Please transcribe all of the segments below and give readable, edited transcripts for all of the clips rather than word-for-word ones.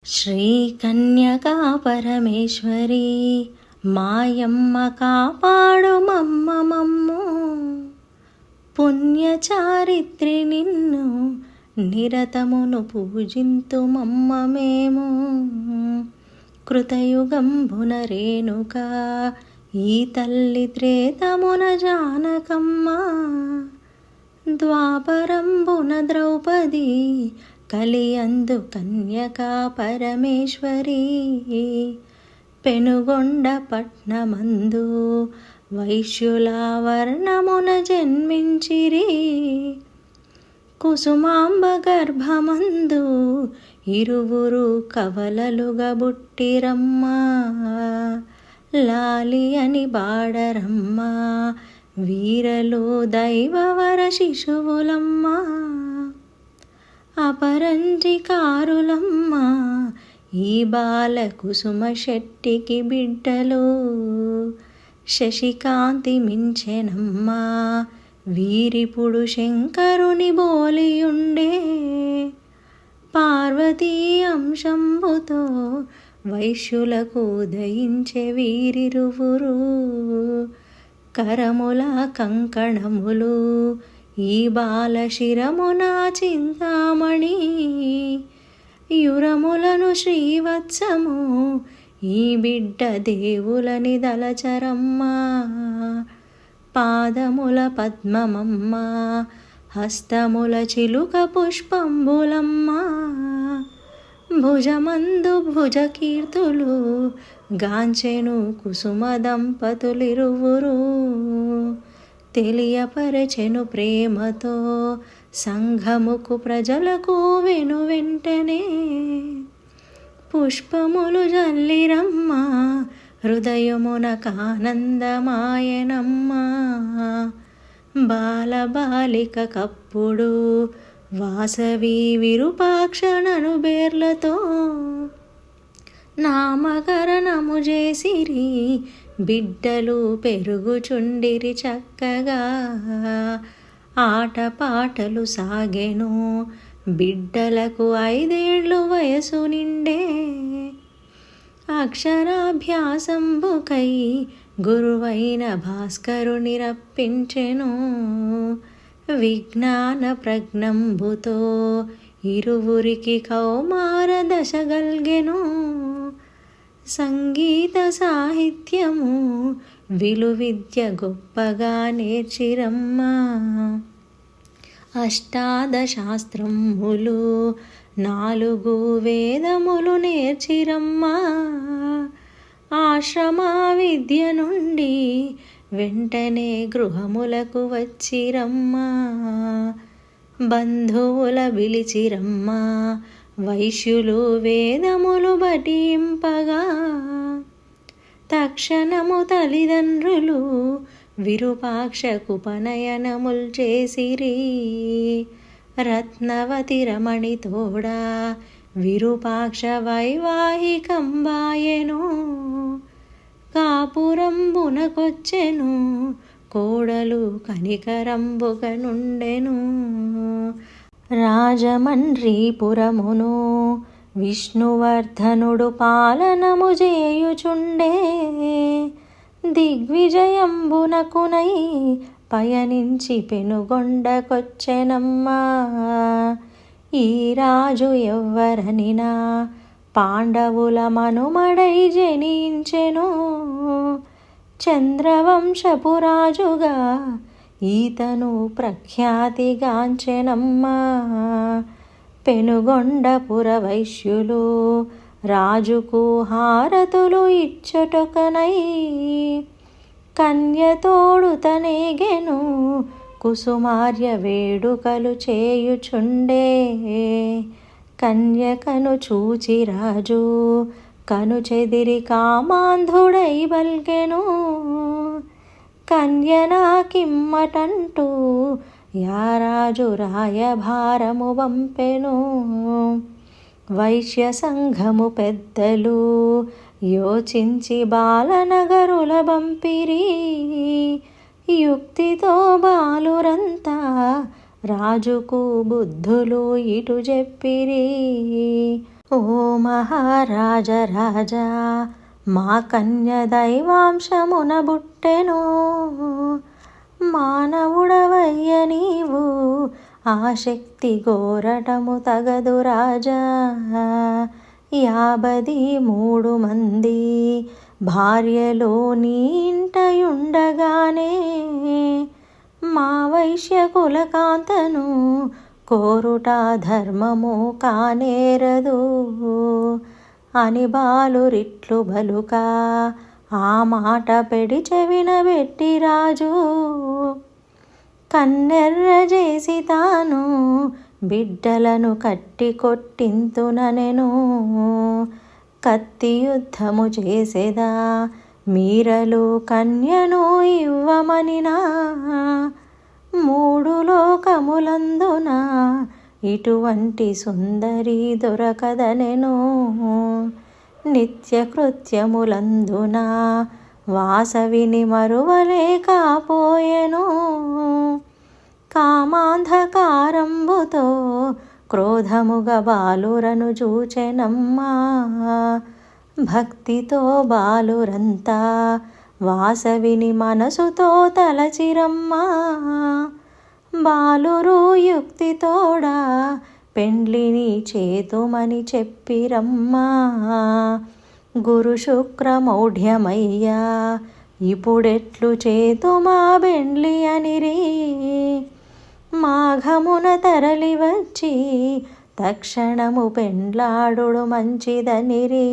శ్రీకన్యకా పరమేశ్వరీ మాయమ్మ కాపాడు మమ్మ మమ్ము. పుణ్యచారిత్రి నిన్ను నిరతమును పూజింతు మమ్మ మేము. కృతయుగంబున రేణుక ఈ తల్లి త్రేతమున జానకమ్మ. ద్వాపరంబున ద్రౌపది కలియందు కన్యకా పరమేశ్వరీ. పెనుగొండ పట్నమందు వైశ్యుల వర్ణమున జన్మించిరి. కుసుమాంబ గర్భమందు ఇరువురు కవలలుగా బుట్టిరమ్మ. లాలి అని బాడరమ్మ వీరలు దైవవర శిశువులమ్మ. అపరంజికారులమ్మ ఈ బాల కుసుమ శెట్టికి బిడ్డలు. శశికాంతి మించెనమ్మ వీరిపుడు శంకరుని బోలియుండే. పార్వతీ అంశంబుతో వైశ్యులకు ఉదయించే వీరిరువురు. కరముల కంకణములు ఈ బాల శిరమున చింతామణి. యురములను శ్రీవత్సము ఈ బిడ్డ దేవులని దలచరమ్మ. పాదముల పద్మమమ్మ హస్తముల చిలుక పుష్పంబులమ్మ. భుజమందు భుజకీర్తులు గాంచెను కుసుమ దంపతులిరువురు. తెలియపరచెను ప్రేమతో సంఘముకు ప్రజలకు వెనువెంటనే. పుష్పములు జల్లిరమ్మ హృదయమున కానందమాయనమ్మ. బాలబాలిక కప్పుడు వాసవి విరూపాక్షణను బేర్లతో నామకరణము చేసిరి. బిడ్డలు పెరుగుచుండిరి చక్కగా. ఆటపాటలు సాగెను బిడ్డలకు 5 ఏళ్ళు వయసు నిండే. అక్షరాభ్యాసంబుకై గురువైన భాస్కరుని రప్పించెను. విజ్ఞాన ప్రజ్ఞంబుతో ఇరువురికి కౌమార దశ గల్గెను. సంగీత సాహిత్యము విలువిద్య గొప్పగా నేర్చిరమ్మ. అష్టాదశాస్త్రములు 4 వేదములు నేర్చిరమ్మ. ఆశ్రమ విద్య నుండి వెంటనే గృహములకు వచ్చిరమ్మ. బంధువుల పిలిచిరమ్మ వైశ్యులు వేదములు బటింపగా. తక్షణము తల్లిదండ్రులు విరూపాక్షకుపనయనముల్ చేసిరి. రత్నవతి రమణి తోడా విరూపాక్ష వైవాహికంబాయెను. కాపురంబునకొచ్చెను కోడలు కనికరంబుగ నుండెను. రాజమండ్రీపురమును విష్ణువర్ధనుడు పాలనము చేయుచుండే. దిగ్విజయంబునకునై పయనించి పెనుగొండకొచ్చెనమ్మ. ఈ రాజు ఎవ్వరనినా పాండవుల మనుమడై జనించెను. చంద్రవంశపురాజుగా ఈతను ప్రఖ్యాతిగాంచెనమ్మ. పెనుగొండపుర వైశ్యులు రాజుకు హారతులు ఇచ్చటొకనై. కన్యతోడుతనేగెను కుసుమార్య వేడుకలు చేయుచుండే. కన్యకను చూచి రాజు కను చెదిరి కామాంధుడై బల్గెను. కన్యనాకిమ్మటంటూ యారాజు రాయభారము పంపెను. వైశ్య సంఘము పెద్దలు యోచించి బాలనగరుల పంపిరి. యుక్తితో బాలురంతా రాజుకు బుద్ధులు ఇటు చెప్పిరి. ఓ మహారాజ రాజా, మా కన్య దైవాంశమున బుట్టెను. మానవుడవయ్య నీవు ఆశక్తి గోరటము తగదు రాజా. 53 మంది భార్యలో నీ ఇంటయుండగానే మా వైశ్య కులకాంతను కోరుట ధర్మము కానేరదు అని బాలురిట్లు బలుక, ఆ మాట పెడి చెవిన పెట్టి రాజు కన్నెర్ర చేసి తాను బిడ్డలను కట్టి కొట్టింతుననెను. కత్తి యుద్ధము చేసేదా మీరలు కన్యను ఇవ్వమనినా, 3 లోకములందున ఇటువంటి సుందరి దొరకదనెను. నిత్యకృత్యములందున వాసవిని మరువలేకపోయెను. కామాంధకారంబుతో క్రోధముగా బాలురను చూచెనమ్మా. భక్తితో బాలురంతా వాసవిని మనసుతో తలచిరమ్మా. బాలురు యుక్తితోడా పెండ్లిని చేతుమని చెప్పిరమ్మా. గురు శుక్రమౌఢ్యమయ్యా ఇప్పుడెట్లు చేతుమా బెండ్లి అనిరి. మాఘమున తరలి వచ్చి తక్షణము పెండ్లాడుడు మంచిదనిరి.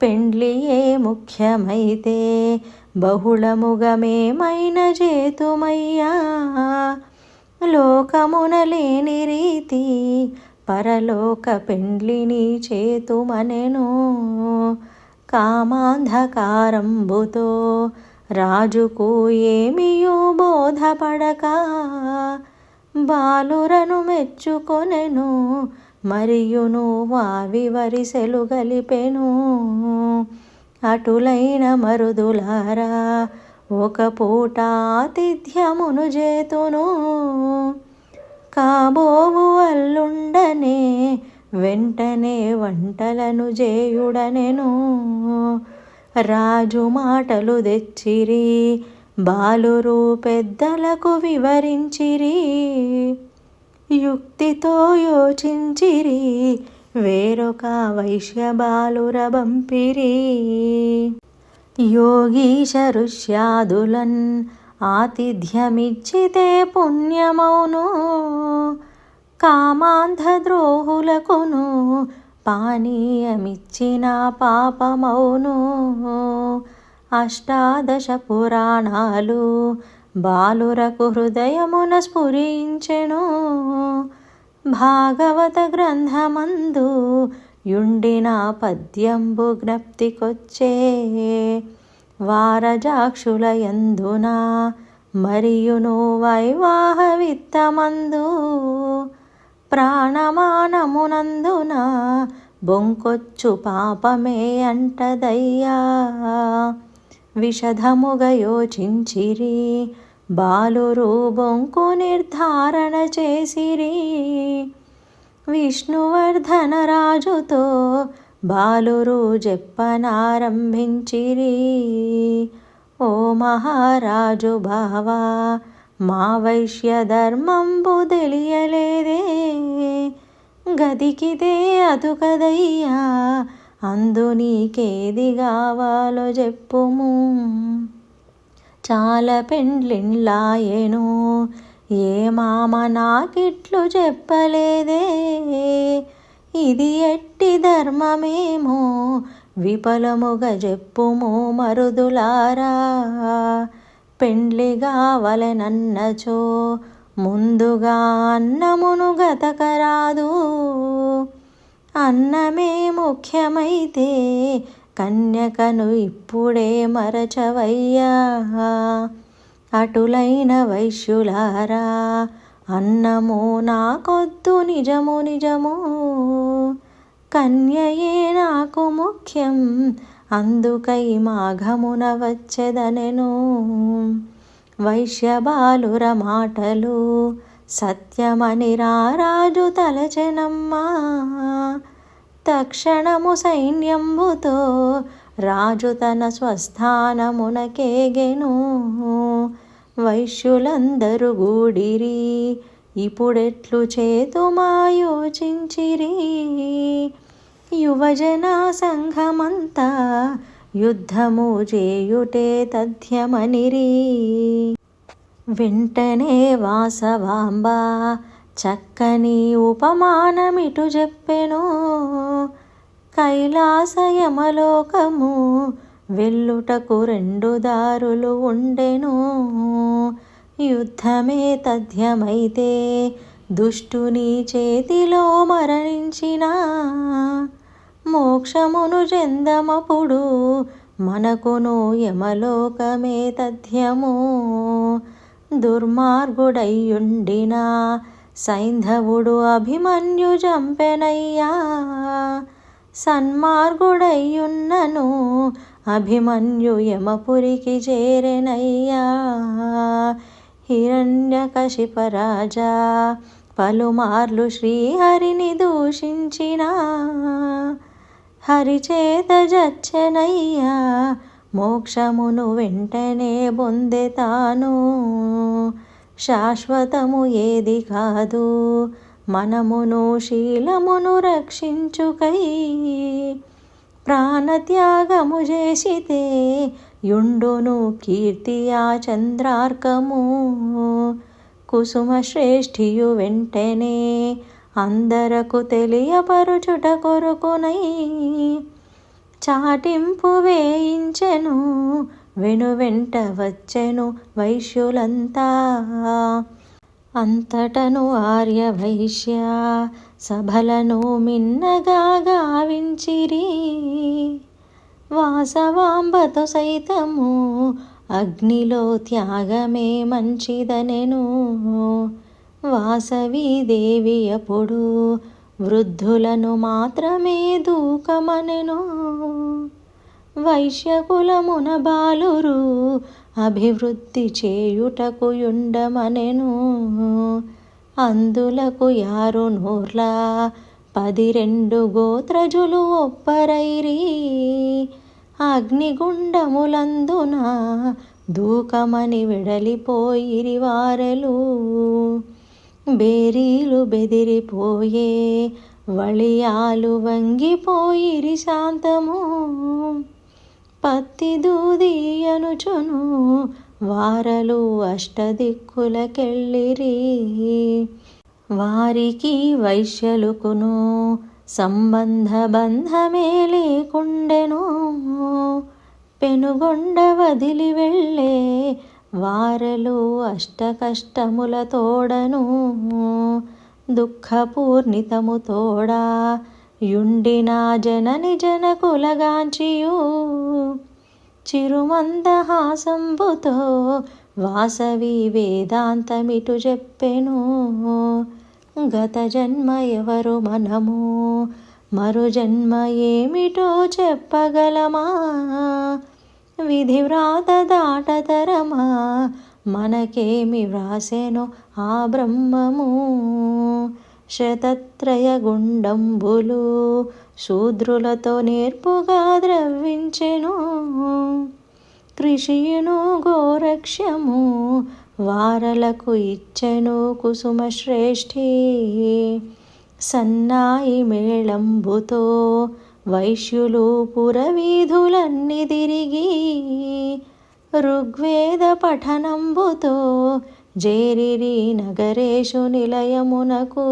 పెండ్లియే ముఖ్యమైతే బహుళముగా మేమైన చేతుమయ్యా. లోకమున లేని రీతి పరలోక పెండ్లిని చేతుమనెను. కామాంధకారంబుతో రాజుకు ఏమియూ బోధపడక బాలురను మెచ్చుకొనెను. మరియును వావి వరిసెలు గలిపెను. అటులైన మరుదులారా ఒక పూట ఆతిథ్యమును చేతును. కాబోవు అల్లుండనే వెంటనే వంటలను చేయుడనెను. రాజు మాటలు తెచ్చిరి, బాలురు పెద్దలకు వివరించిరి. యుక్తితో యోచించిరి, వేరొక వైశ్య బాలుర బంపిరి. యోగీశ ఋష్యాదులన్ ఆతిథ్యమిచ్చితే పుణ్యమౌను. కామాంధ ద్రోహులకును పానీయమిచ్చిన పాపమౌను. 18 పురాణాలు బాలురకు హృదయమున స్ఫురించెను. భాగవత గ్రంథమందు యుండిన పద్యంబు జ్ఞప్తికొచ్చే. వారజాక్షుల యందున మరియును వైవాహ విత్తమందు ప్రాణమానమునందున బొంకొచ్చు పాపమే అంటదయ్యా. విషధముగా యోచించిరి, బాలురు బొంకు నిర్ధారణ చేసిరి. విష్ణువర్ధన రాజుతో బాలురు చెప్పనారంభించిరి. ఓ మహారాజు బావా, మా వైశ్య ధర్మంబు తెలియలేదే. గదికిదే అతుకదయ్యా, అందు నీకేది కావాలో చెప్పుము. చాలా పెండ్లిండ్లాయెను, ఏ మామ నాకిట్లు చెప్పలేదే. ఇది ఎట్టి ధర్మమేమో విఫలముగా చెప్పుము మరుదులారా. పెండ్లి కావలెనన్నచో ముందుగా అన్నమును గతకరాదు. అన్నమే ముఖ్యమైతే కన్యకను ఇప్పుడే మరచవయ్యా. అటులైన వైశ్యులారా, అన్నము నాకొద్దు నిజము నిజము. కన్యయే నాకు ముఖ్యం, అందుకై మాఘమున వచ్చెదనెను. వైశ్యబాలుర మాటలు సత్యమని రారాజు తలచెనమ్మా. తక్షణము సైన్యంబుతో రాజు తన స్వస్థానమునకేగెను. వైశ్యులందరూ గూడిరి, ఇప్పుడెట్లు చేతుమా యోచించిరి. యువజన సంఘమంతా యుద్ధము చేయుటే తథ్యమనిరి. వెంటనే వాసవాంబ చక్కని ఉపమానమిటు చెప్పెను. కైలాసయమలోకము వెళ్ళుటకు 2 దారులు ఉండెను. యుద్ధమే తథ్యమైతే దుష్టుని చేతిలో మరణించిన మోక్షమును చెందమపుడు మనకును యమలోకమే తథ్యము. దుర్మార్గుడయ్యుండిన సైంధవుడు అభిమన్యు చంపెనయ్యా. సన్మార్గుడయ్యున్నను అభిమన్యు యమపురికి చేరెనయ్యా. హిరణ్యకశిపరాజా పలుమార్లు శ్రీహరిని దూషించిన హరిచేత జచ్చెనయ్యా. మోక్షమును వెంటనే పొందెతాను. శాశ్వతము ఏది కాదు మనమును శీలమును రక్షించుకై. ప్రాణత్యాగము చేసితే యుండును కీర్తియా చంద్రార్కము. కుసుమ శ్రేష్ఠియు వెంటనే అందరకు తెలియపరుచుట కొరుకునై చాటింపు వేయించెను. వెనువెంట వచ్చెను వైశ్యులంతా. అంతటను ఆర్య వైశ్య సభలను మిన్నగా గావించిరి. వాసవాంబతో సైతము అగ్నిలో త్యాగమే మంచిదనెను. వాసవీదేవి అప్పుడు వృద్ధులను మాత్రమే దూకమనెను. వైశ్యకులమున బాలురు అభివృద్ధి చేయుటకు యుండమనెను. అందులకు 6 నూర్ల 12 గోత్రజులు ఒప్పరైరి. అగ్నిగుండములందున దూకమని వెడలిపోయిరి వారెలు. బేరీలు బెదిరిపోయే వళియాలు వంగిపోయిరి శాంతము. పత్తి దూది అనుచును వారలు అష్టదిక్కులకెళ్ళిరి. వారికి వైశ్యలుకును సంబంధ బంధమే లేకుండెను. పెనుగొండ వదిలి వెళ్ళే వారలు అష్టకష్టముల తోడను. దుఃఖపూర్ణితము తోడా యుండిన జనని జనకులగాంచియు. చిరుమందహాసంబుతో వాసవి వేదాంతమిటు చెప్పెను. గత జన్మ ఎవరు మనము, మరు జన్మ ఏమిటో చెప్పగలమా. విధివ్రాత దాటతరమా, మనకేమి వ్రాసెనో ఆ బ్రహ్మము. శతత్రయ గుండంబులు శూద్రులతో నేర్పుగా ద్రవించెను. కృషియును గోరక్ష్యము వారలకు ఇచ్చెను కుసుమ శ్రేష్ఠి. సన్నాయి మేళంబుతో వైశ్యులు పురవీధులన్నీ తిరిగి. ఋగ్వేద పఠనంబుతో జేరిరి నగరేషు నిలయమునకు.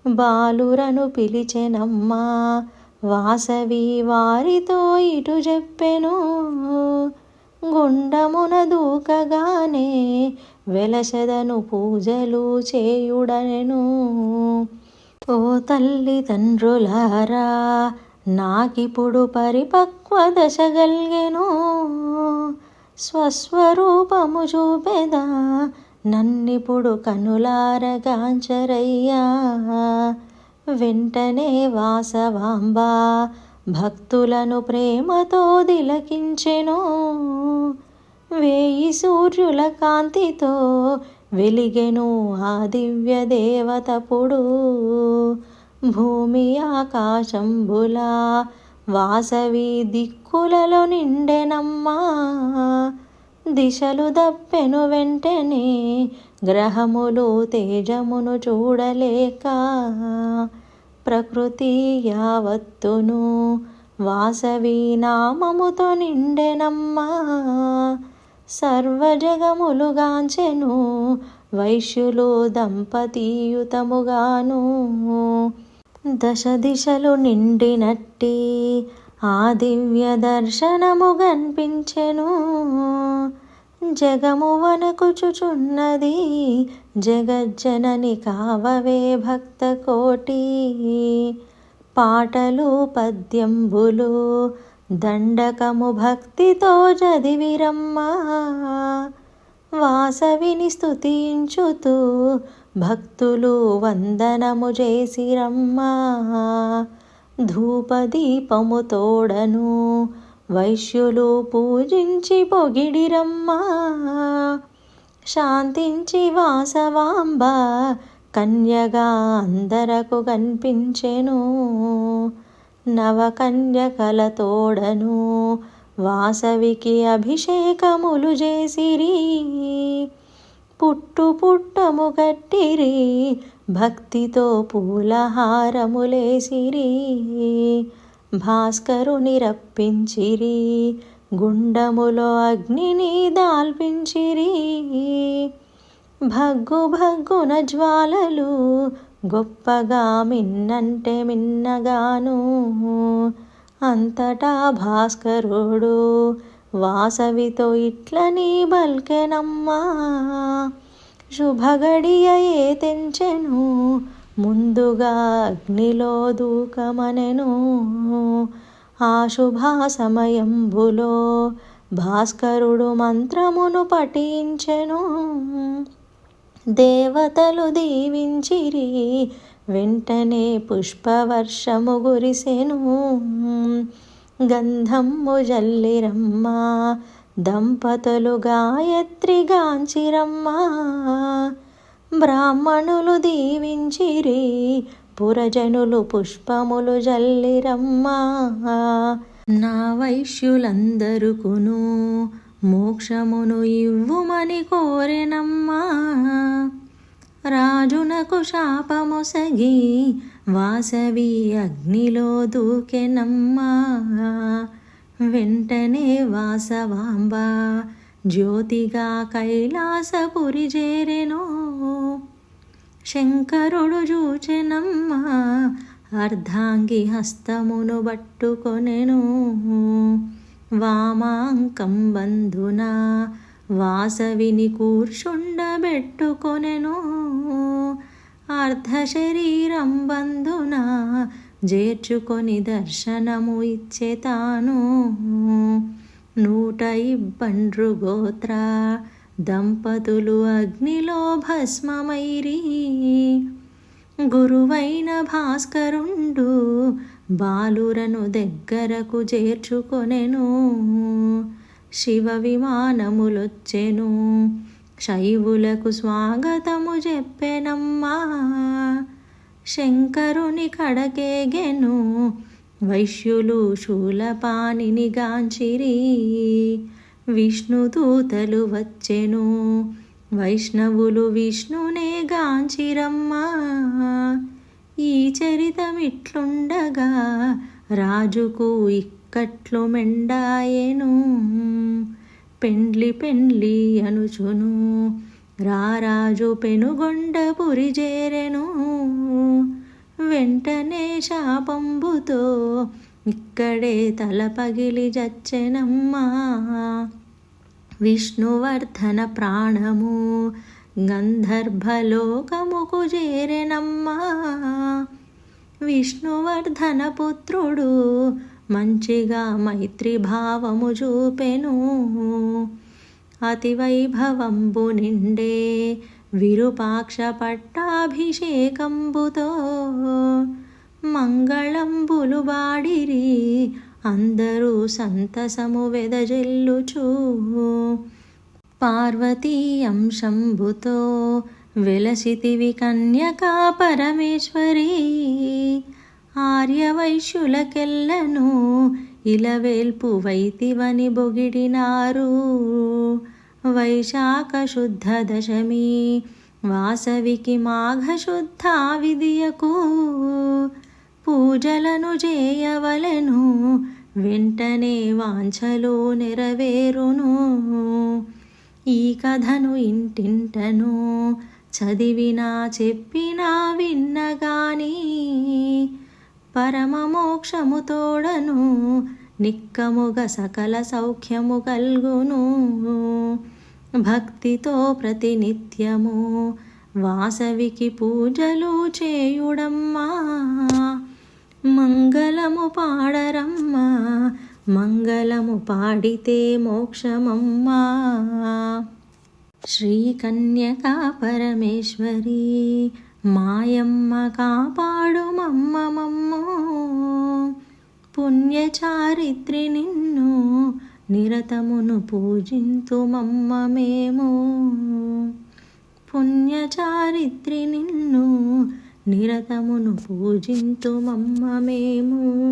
బాలురను పిలిచెనమ్మా వాసవి వారితో ఇటు చెప్పెను. గుండమున దూకగానే వెలసెదను పూజలు చేయుడనెను. ఓ తల్లి తండ్రులారా, నాకిప్పుడు పరిపక్వ దశ గల్గెను. స్వస్వరూపము చూపెదా నన్నిప్పుడు కనులారగాంచరయ్యా. వెంటనే వాసవాంబ భక్తులను ప్రేమతో తిలకించెను. 1000 సూర్యుల కాంతితో వెలిగెను ఆ దివ్య దేవతపుడు. భూమి ఆకాశంబులా వాసవి దిక్కులలో నిండెనమ్మా. దిశలు దప్పెను వెంటనే గ్రహములు తేజమును చూడలేక. ప్రకృతి యావత్తును వాసవి నామముతో నిండెనమ్మా. సర్వజగములుగాంచెను వైశ్యులు దంపతియుతముగాను. దశ దిశలు నిండినట్టి ఆ దివ్య దర్శనము కనిపించెను. జగము వనకుచుచున్నది జగజ్జనని కావవే భక్త కోటి. పాటలు పద్యంబులు దండకము భక్తితో చదివిరమ్మా. వాసవిని స్తుతించుతూ భక్తులు వందనము చేసిరమ్మా. ధూపదీపము తోడను వైశ్యులు పూజించి పొగిడిరమ్మా. శాంతించి వాసవాంబ కన్యగా అందరకు కనిపించెను. నవకన్యకల తోడను వాసవికి అభిషేకములు చేసిరి. పుట్టు పుట్టము కట్టిరి భక్తితో పూలహారములేసిరి. భాస్కరుని రప్పించిరి గుండములో అగ్నిని దాల్పించిరి. భగ్గు భగ్గున జ్వాలలు గొప్పగా మిన్నంటే మిన్నగాను. అంతటా భాస్కరుడు వాసవితో ఇట్లని బల్కెనమ్మా. శుభగడియయే తెంచెను ముందుగా అగ్నిలో దూకమనెను. ఆ శుభా సమయంబులో భాస్కరుడు మంత్రమును పఠించెను. దేవతలు దీవించిరి వెంటనే పుష్పవర్షము గురిసెను. గంధము జల్లిరమ్మా దంపతులు గాయత్రి గాంచిరమ్మా. బ్రాహ్మణులు దీవించిరి పురజనులు పుష్పములు జల్లిరమ్మా. నా వైశ్యులందరుకును మోక్షమును ఇవ్వుమని కోరెనమ్మా. రాజునకు శాపమొసగి వాసవి అగ్నిలో దూకెనమ్మా. వెంటనే వాసవాంబ జ్యోతిగా కైలాసపురి చేరెను. శంకరుడు చూచెనమ్మా అర్ధాంగి హస్తమును పట్టుకొనెను. వామాంకం బంధున వాసవిని కూర్చుండబెట్టుకొనెను. అర్ధశరీరం బంధున చేర్చుకొని దర్శనము ఇచ్చే తాను. 120 గోత్ర దంపతులు అగ్నిలో భస్మమైరి. గురువైన భాస్కరుండు బాలురను దగ్గరకు చేర్చుకొనెను. శివ విమానములొచ్చెను శైవులకు స్వాగతము చెప్పెనమ్మా. శంకరుని కడకేగెను వైశ్యులు శూలపాణిని గాంచిరి. విష్ణుదూతలు వచ్చెను వైష్ణవులు విష్ణునే గాంచిరమ్మా. ఈ చరితమిట్లుండగా రాజుకు ఇక్కట్లు మెండాయెను. పెండ్లి పెండ్లి అనుచును రారాజు పెనుగొండపురి చేరెను. వెంటనే శాపంబుతో ఇక్కడే తల పగిలి జచ్చెనమ్మా. విష్ణువర్ధన ప్రాణము గంధర్భలోకముకు చేరెనమ్మా. విష్ణువర్ధన పుత్రుడు మంచిగా మైత్రిభావము చూపెను. అతి వైభవంబు నిండే విరూపాక్ష పట్టాభిషేకంబుతో మంగళంబులు బాడిరి అందరూ సంతసము వెదజల్లుచు. పార్వతీ అంశంబుతో వెలసితివి కన్యకా పరమేశ్వరీ ఆర్యవైశ్యులకెల్లను ఇలవేల్పు వైతివని బొగిడినారు. వైశాఖ శుద్ధ దశమి వాసవికి మాఘశుద్ధ విదియకు పూజలను చేయవలెను వెంటనే వాంఛలు నెరవేరును. ఈ కథను ఇంటింటను చదివినా చెప్పినా విన్నగాని పరమ మోక్షము తోడను నిక్కముగ సకల సౌఖ్యము కల్గును. భక్తితో ప్రతినిత్యము వాసవికి పూజలు చేయుడమ్మా. మంగళము పాడరమ్మా మంగళము పాడితే మోక్షమమ్మా. శ్రీ కన్యకా పరమేశ్వరి మాయమ్మ కాపాడుమమ్మ మమ్ము. పుణ్యచారిత్రి నిన్ను నిరతమును పూజింతుమమ్మ మేము. పుణ్యచారిత్రి నిన్ను నిరతమును పూజింతుమమ్మ మేము.